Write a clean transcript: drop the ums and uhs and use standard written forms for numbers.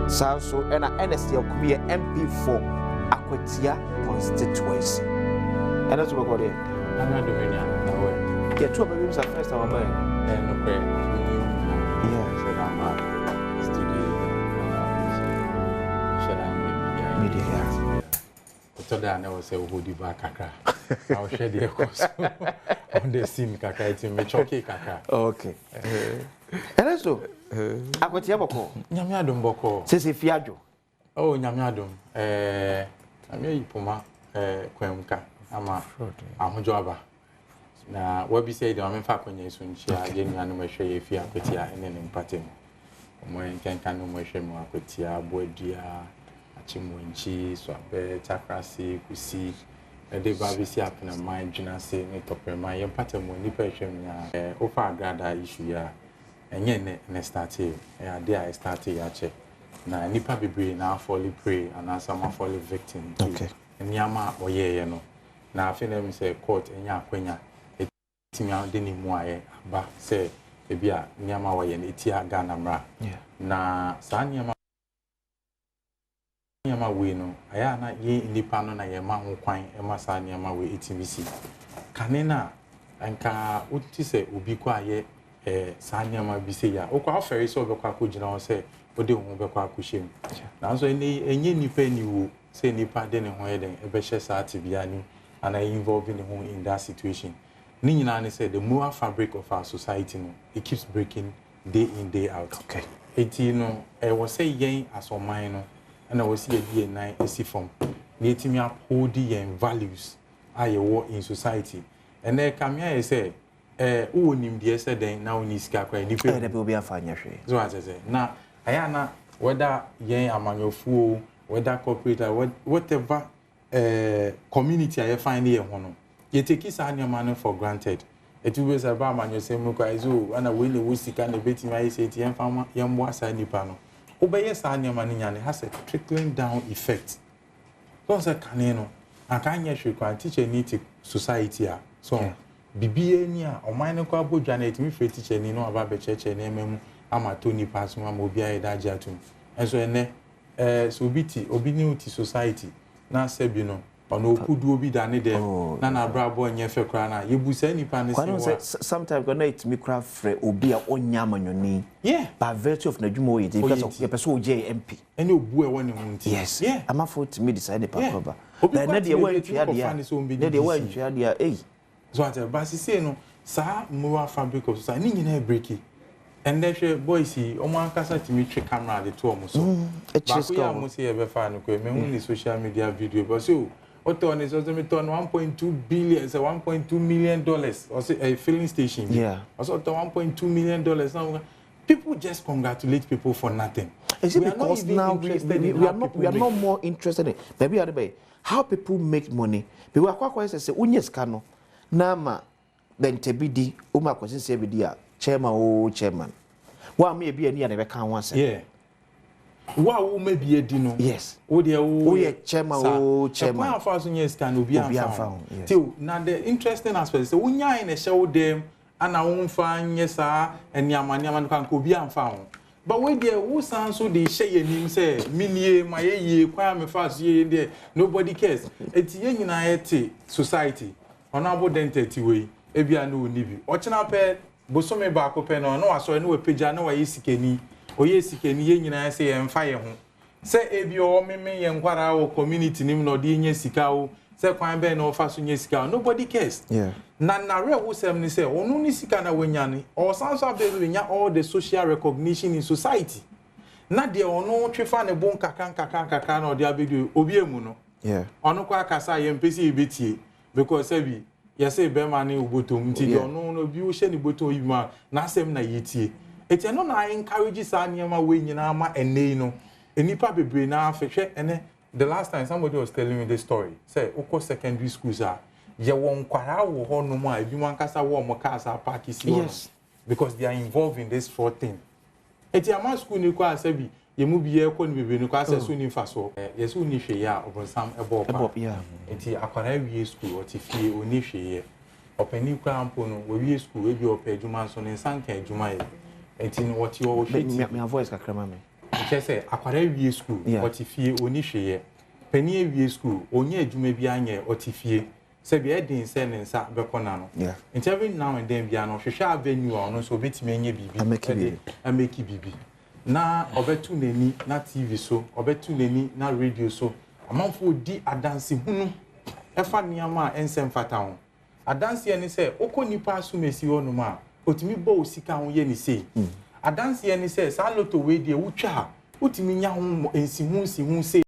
So and Ernest Yaw Kumi MP4 Akwatia constituency. And that's what we got here. I'm not doing it. Yeah, 2 babies are first time buying. And okay. Yeah. Should I studio Media. Yeah. So that I was say we do back kaka. I'll share the course on the scene kaka. It's me choki kaka. Okay. And so Akwatia boko. Nyame adom boko. Sese fiajo. Oh nyame adom. Ame yipoma kwemka ama ahojo aba. Na wabi say the ame fa kwenye so nchia je nua no mahwe ye fi Akwatia ene ne mpatem. Omo enkenka no mahwe mu Akwatia aboadua chimwenchi so abe chakrasi kusi ede babisi apena mind dwunase ne topema ye mpatem ni pa hwem nya ofa agrada issue ya enye ne start e ade I start ya che na nipa bebre na fall prey and some fall victim to okay nyama oyeye no na afi na mi say court enya akwanya etimi ade ni mu aye aba say ebia nyama woye na etia Ghana mra na sa nyama we no aya na ye nipa no na ye ma ho kwan e ma sa nyama we etibisi kanena anka uti se obi kwa aye sa nyama bi se ya okwa ofere so obekwa akogina o se ode hu obekwa akohyem na so enye nipa ni wo se nipa de ne ho ye den ebe hye sa atibia ni and I involving him in that situation. Ni nyina ne say the moral fabric of our society no it keeps breaking day in day out. Okay. Eti no was say yen as o man no and I was see a DNA esi form. The etimi uphold the values are you in society. And then come here say who nim the say then now ni sika kwa ni pe be obi afanya hwe. So as I say na ayana whether yen amanyofu whether corporate whatever community I find here hono you take this animal for granted it will be about man you say muka izo and when the sika na betimi I say ti yemfa yembo asa nipa no obeye sa animal nyane has a trickling down effect don't say kaneno akanya hwe kwa teacher need society so bibie ni a o man ko abodwa na etimi free teacher ni no aba be cheche na ememu ama to nipa so ama obi aye da atum enso ene so biti obi ni uti society na sebi no ono okudu obi da ne dem na na brabo nye fe kra na yebusa nipa ne se sometimes go na it me craft free obi a onya amanyoni by virtue of na dwuma o yedi because your person oje MP ene obu e woni hu nti yes am for to me decide the paper ba na de wan twa dia na de wan twa dia so at basisi no sa moral fabric of society ni nyina breaki and then boys omo ankasa timi twe camera de to omo so ba ko ya mo se e be fa no ko me hu ni social media video but so oto on is also me turn 1.2 billion so 1.2 million dollars or say a filling station also 1.2 million dollars now people just congratulate people for nothing. Is it because now we are not more interested in maybe how people make money people akwa say unye ska no na ma bentebidi o ma kwese se bidi a chairman wa me bia ni ya na be kan wan say wa wo me bia di no yes o de o ye chairman chairman afa so nye scan obi afa till na the interesting aspect say unya in a show them ana wonfa nye sa eniama no kan ko obi amfa ho but we there who san so dey share yenim say minie ma ye kwa me fa so ye there nobody cares eti ye nyina ye society honorable dentity we ebia na oni bi ochina pe bosome ba ko pe no aso no we pagya na wa yesikeni oye sikeni ye nyina say ye mfa ye ho say ebi o meme ye nkwara wo community nim no de nya sika wo say kwan be na ofa so nya sika nobody cares na re wo sem ni say onu ni sika na wanya ni o san so abebe nya all the social recognition in society na de onu twefa ne bon kaka na o de abedu obi emu no onu kwa akasa ye mpesi ebetie because ebi you say be man ubotom nti de onu no bi wo hye ni botom yi ma na asem na yetie eti no na encourage sa niam we nyina ma enei no enipa bebre na afehwe ene the last time somebody was telling me this story say oko secondary schools are ye won kwara wo ho no mu a ebi wan kasa wo mo kasa park si because they are involved in this fraud thing eti ama school ni kwa asabi ye mu bi ye ko ni bebre ni kwa asa so ni faso ye so ni hwe ya obonsam ebo pa eti akwara wie school oti fie oni hwe ye opani kwa ampo no we wie school we bi opa adwuma so ne sanka adwuma ye eti no what you me voice kakra ma me che say akwara wie school otifie oni hweye pani wie school onye adwuma bi anye otifie se bi edin se ne nsa bekona no nti every now and then bia no hwehwe avenue ono so betime enye bibi ameki bibi na obetu neni na TV so obetu neni na radio so amanfo di adanse hunu efa niama ensem fata ho adanse ene se okonipa asumesi honu ma otimi bo osika ho ye ni sei adanse ene se sa loto we die wutwa utimi nya ho ensihu sei